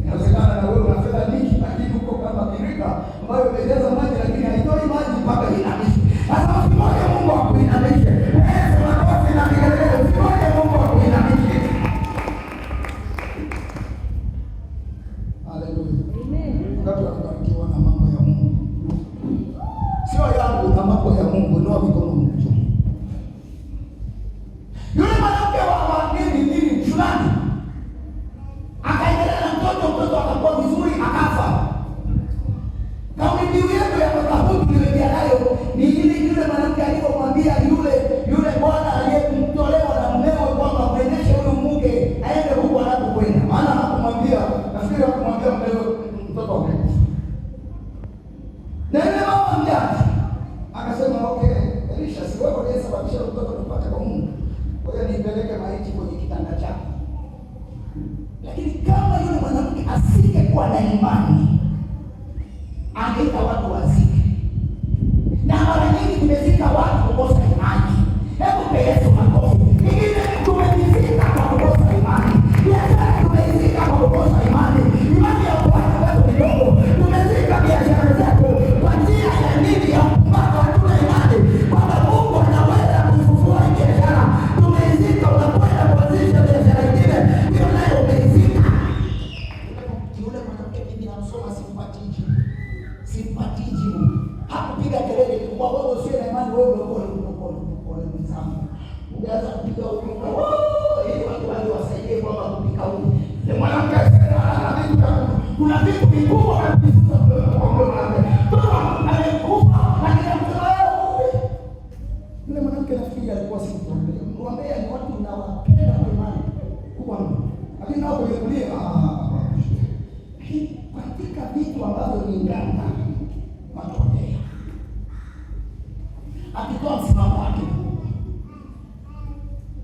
Inawezekana na wewe una fedha nyingi lakini uko kama birika ambayo imejaza maji lakini haitoi maji mpaka inamishe. Sasa usimwaje Mungu akuinamishe. Makofi na vigelegele. Usimwaje Mungu akuinamishe. Haleluya. Amen. Watu wanabarikiwa na mambo ya Mungu. Sio yangu na mambo ya Mungu ndio mikono mtu. Yule mwanamke wa nini fulani akaendelea na mtoto akakuwa vizuri akafa. Kauli mbiu yetu ya mwaka huu tuliyoingia nayo ni ili yule mwanamke alipomwambia yule bwana aliyemtolewa na mumewe kwamba mwendeshe huyu mke aende huko anapokwenda. Maana hakumwambia, nafikiri hakumwambia mumewe mtoto amekufa. Na yule mama mjane akasema okay, Elisha si wewe uliyesababisha mtoto kupata kwa Mungu. Kwa hiyo nipeleke maiti kwenye kitanda chako. Lakini kama yule mwanamke asingekuwa na imani, angeita watu wazike. Na mara nyingi tumezika watu kukosa imani. Hebu pe Yesu makofi. Ingine tumezika kwa kukosa imani. Biashara tumezika kwa kukosa imani. Imani ya watu wetu kidogo. Tumezika biashara zetu kwa njia ya nini ya mpaka hatuna imani kwamba Mungu anaweza kufufua biashara. Tumezika unakwenda kuanzisha biashara nyingine. Hiyo nayo umezika. Yule mwanamke mimi namsoma simpatiji. Hakupiga kelele kwa wewe usio na imani wewe unakuwa mzambo. Ungeanza kupiga ukinga. Ili watu wale wasaidie kwamba kupika huko. Ni mwanamke kuna vitu vikubwa kabisa kwa mwanamke. Alikufa lakini mtoto yule mwanamke nafikiri alikuwa si mtume. Mwambie ni watu unawapenda kwa imani. Kwa nini? Lakini nao kulia katika vitu ambavyo ni nganga matokeo. Akitoa msimamo wake,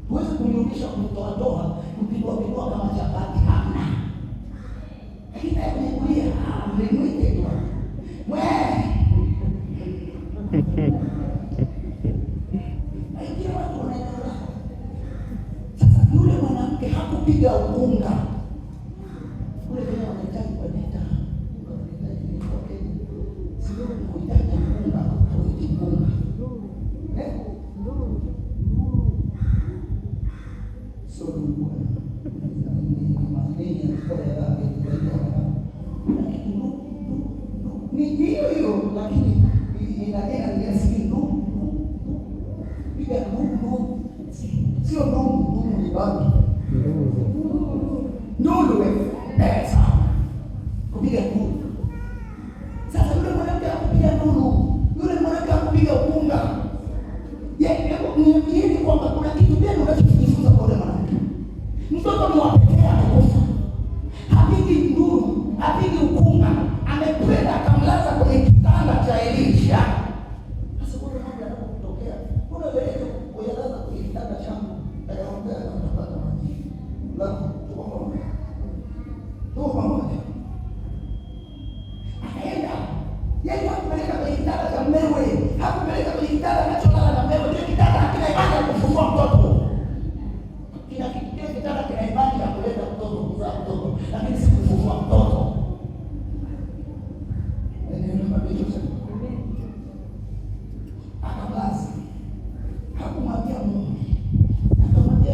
huwezi kumrudisha kumtoa kupindua kama chapati hamna. Lakini kulia mlimwite tu. Aikia watu wanaelewa. Sasa yule mwanamke hakupiga ukunga. Kule kwenye wanahitaji kwa neta. Sio kuhitaji ukunga au ukunga. So ni hiyo lakini inaenda ni asili piga sio ni babu nuru pesa kupiga nuru. Sasa yule mwanamke akupiga nuru, yule mwanamke akupiga ukunga. Niambieni kwamba kuna kitu gani unachojifunza kwa yule mwanamke. Mtoto ni wa pekee amekufa. Hapigi nuru, hapigi ukunga. Amekwenda akamlaza kwenye kitanda cha Elisha. Sasa kuna mambo yanapotokea. Kuna wewe kuyalaza kwenye kitanda changu. Atakwambia atapata maji. Alafu tuko pamoja. Akaenda. Yeye hakupeleka kwenye kitanda cha mmewe. Hakupeleka kwenye kitanda anacholala na mmewe. Kile kitanda hakina imani ya kufungua mtoto. Kile kitanda kina imani ya kuleta mtoto, kuzaa mtoto. Lakini si kufungua mtoto. Akabaza. Hakumwambia Mungu. Akamwambia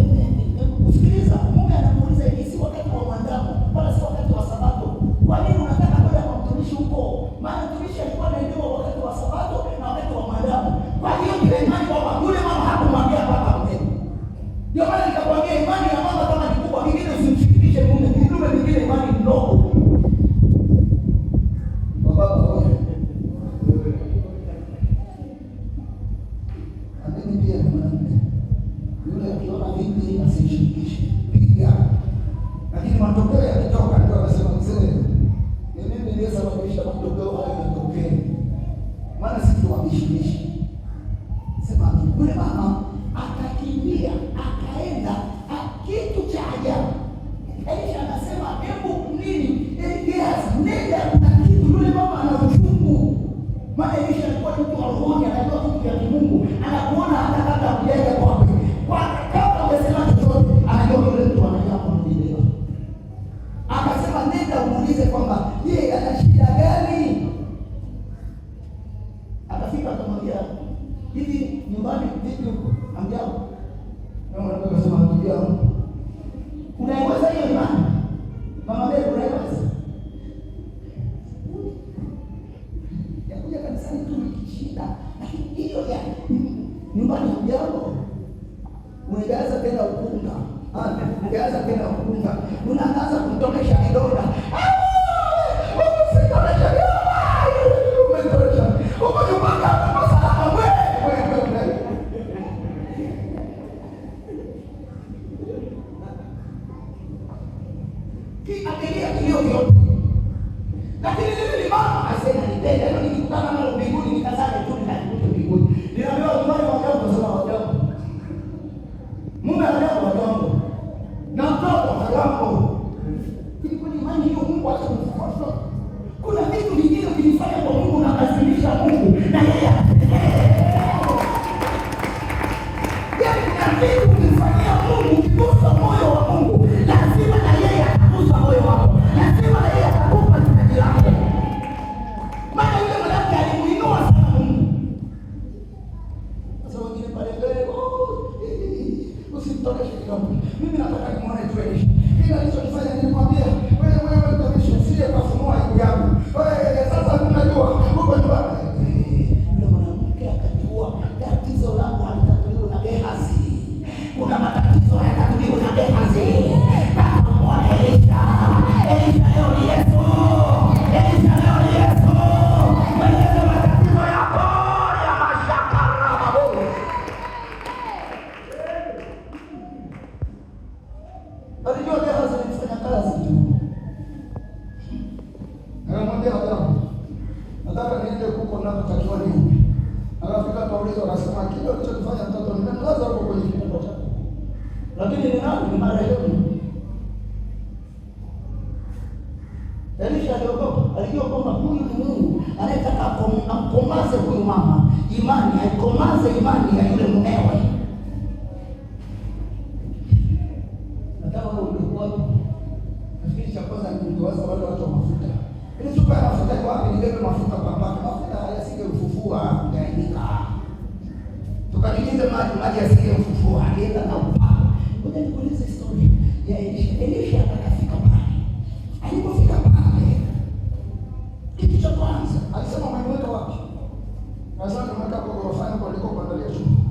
usikiliza, Mungu anamuuliza hivi si wakati wa mwanadamu, wala si wakati wa Sabato. Kwa nini unataka kwenda kwa mtumishi huko? Maana mtumishi alikuwa anaendewa wakati wa Sabato na wakati wa mwanadamu. Kwa hiyo ile imani kwamba yule mama hakumwambia baba mwenyewe. Ndio maana nikakwambia imani ya mama kama ni kubwa, vingine usimshirikishe mume, kidume vingine imani ndogo. Baba wewe. Lakini pia mwanamke yule akiona vipi asishirikishe. Piga. Lakini matokeo yakitoka ndio anasema mzee, mimi niliyesababisha matokeo haya yatokee. Maana sisi tuwabishibishi. Sema yule mama akakimbia akaenda, kitu cha ajabu. Elisha anasema hebu nini? Nenda kuna kitu, yule mama ana uchungu. Maana Elisha alikuwa mtu wa roho, anajua vitu vya Mungu. Anakuona hata kabla hujaja kwake. Kabla hujasema chochote, anajua yule mtu anajua kumjelewa. Akasema nenda umuulize kwamba yeye ana shida gani? Akafika akamwambia, hivi nyumbani vipi huko? Amjao. Mama akasema amjao. Unaiweza hiyo imani? Mama wewe unaiweza? Yakuja kanisani tu nikishinda. Lakini hiyo ya nyumbani amjao. Unaanza tena ukunga. Unaanza tena ukunga. Unaanza kumtokesha kidonda. Akilia kilio vyote. Lakini mimi mama asema nipenda, ndio nikikutana nalo mbinguni nikazane tu nikakute mbinguni. Ninaambiwa nyumbani wajao kusema wajao. Mume anajao wajao. Na mtoto wajao. Kwa imani hiyo Mungu atakufuata. Kuna vitu vingine vilifanya kwa Mungu na kasimisha Mungu na yeye. Yaani kuna vitu vilifanyia Mungu kigusa moyo wa Mungu. Lazima na yeye atagusa moyo wako. Lazima na yeye atakupa hitaji lako. Maana yule mwanamke alimuinua sana Mungu. Sasa wengine pale mbele, usimtokeshe kidogo. Mimi nataka nimuone tu Elisha. Kila alichofanya nilimwambia, wewe mtumishi usije kufunua aibu yangu. Sasa unajua, huko nyumbani. Yule mwanamke akajua tatizo langu halitatuliwa na Gehazi. Kuna matatizo hayatatuliwa na Gehazi. Elisha leo ni Yesu. Elisha leo ni Yesu. Mwenye matatizo yako ya mashaka na mabovu. Alijua Gehazi alifanya kazi tu. Anamwambia Adamu, nataka niende huko ninakotakiwa niende. Anafika kauliza, anasema kile ulichofanya mtoto nimemlaza huko kwenye kitanda chako. Lakini ni nani? Ni marehemu. Elisha aliogopa, alijua kwamba huyu ni Mungu anayetaka amkomaze huyu mama. Imani, aikomaze imani ya yule mumewe. Nataka wewe ulikuwa nafikiri cha kwanza ni kuwaza wale watu wa mafuta. Ile chupa ya mafuta iko wapi? Nibebe mafuta kwa mpaka. Mafuta yasingeufufua ngaidika. Tukanyunyize maji yasingeufufua, alienda na upako. Ngoja nikueleze historia ya Elisha. Elisha akafika pale. Alipofika pale, kitu cha kwanza alisema umeweka wapi? Nasema nimeweka kwa ghorofani kwa niko kuandalia chumba.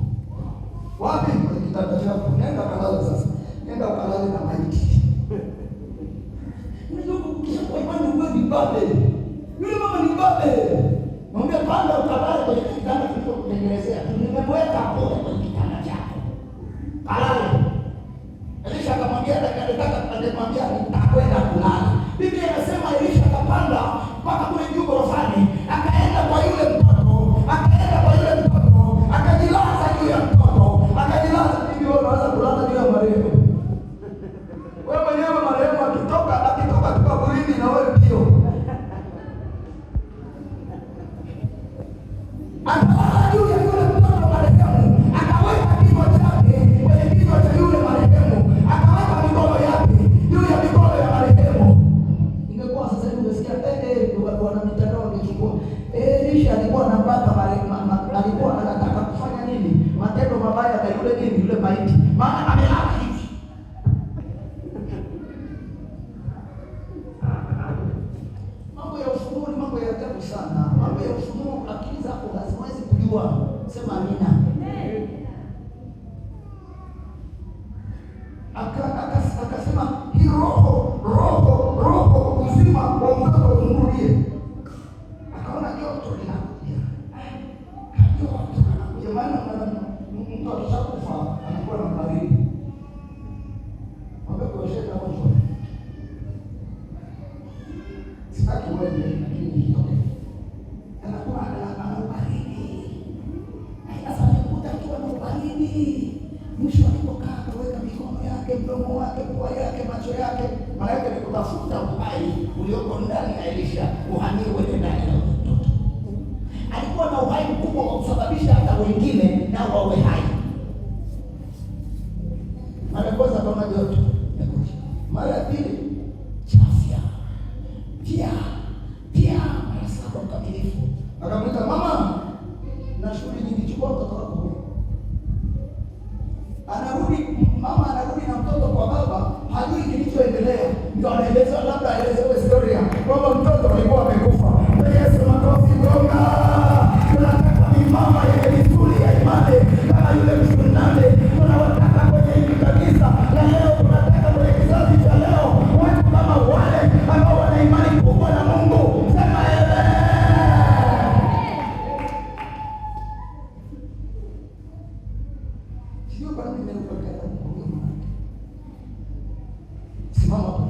Wapi? Kwenye kitanda chako. Nenda kalala sasa. Nenda ukalale na maiti. Unajua kukisha kwa imani wewe ni babe. Yule mama ni babe. Mwambie panda ukalale kwenye kitanda kilichokutengenezea. Nimeweka hapo kwenye kitanda chako. Kalale. Elisha akamwambia akamwambia nitakwenda kulala. Biblia inasema Elisha akapanda mpaka kule juu ghorofani, akaenda kwa yule mtoto, akajilaza juu ya mtoto, akajilaza. Bibi wewe unaweza kulala juu ya marehemu. Wewe mwenyewe marehemu akitoka kaburini na wewe pia. Akalala juu ya yule mtoto marehemu, akaweka kichwa chake kwenye kichwa cha yule marehemu, akaweka mikono yake juu ya mikono ya marehemu. Ingekuwa sasa hivi umesikia wana mitandao wamechukua. Elisha alikuwa anapata alikuwa anataka kufanya nini? Matendo mabaya kwa yule nini? Yule maiti. Maana amelala hivi. Mambo ya ufunuo ni mambo ya ajabu sana. Mambo ya ufunuo akili zako haziwezi kujua. Sema amina. Akasema hii roho uzima wa mtoto umrudie. Akaona joto linakuja. Maana mtu akishakufa anakuwa na baridi. Mwambie kuosheka moto. nini? Mwisho alipokaa akaweka mikono yake, mdomo wake, pua yake, macho yake. Maana yake ni kutafuta uhai ulioko ndani ya Elisha uhamie uende ndani ya mtoto. Alikuwa na uhai mkubwa wa kusababisha hata wengine nao wawe hai. Mara ya kwanza kama joto, mara ya pili chafya, pia mara 7 mkamilifu. Akamwita mama, na shughuli nyingi, chukua mtoto wako huyo. Mama anarudi na mtoto kwa baba, hajui kilichoendelea. Ndio anaeleza, labda aelezewe historia kwamba mtoto alikuwa amekufa. Yesu makofi gonga. Tunataka ni mama yenye misuli ya imani kama yule mshunane. Tunawataka kwenye hili kanisa na leo, tunataka kwenye kizazi cha leo watu kama wale ambao wana imani kubwa na Mungu. Sema amen. Sio kwa nini nimepokea. Simama.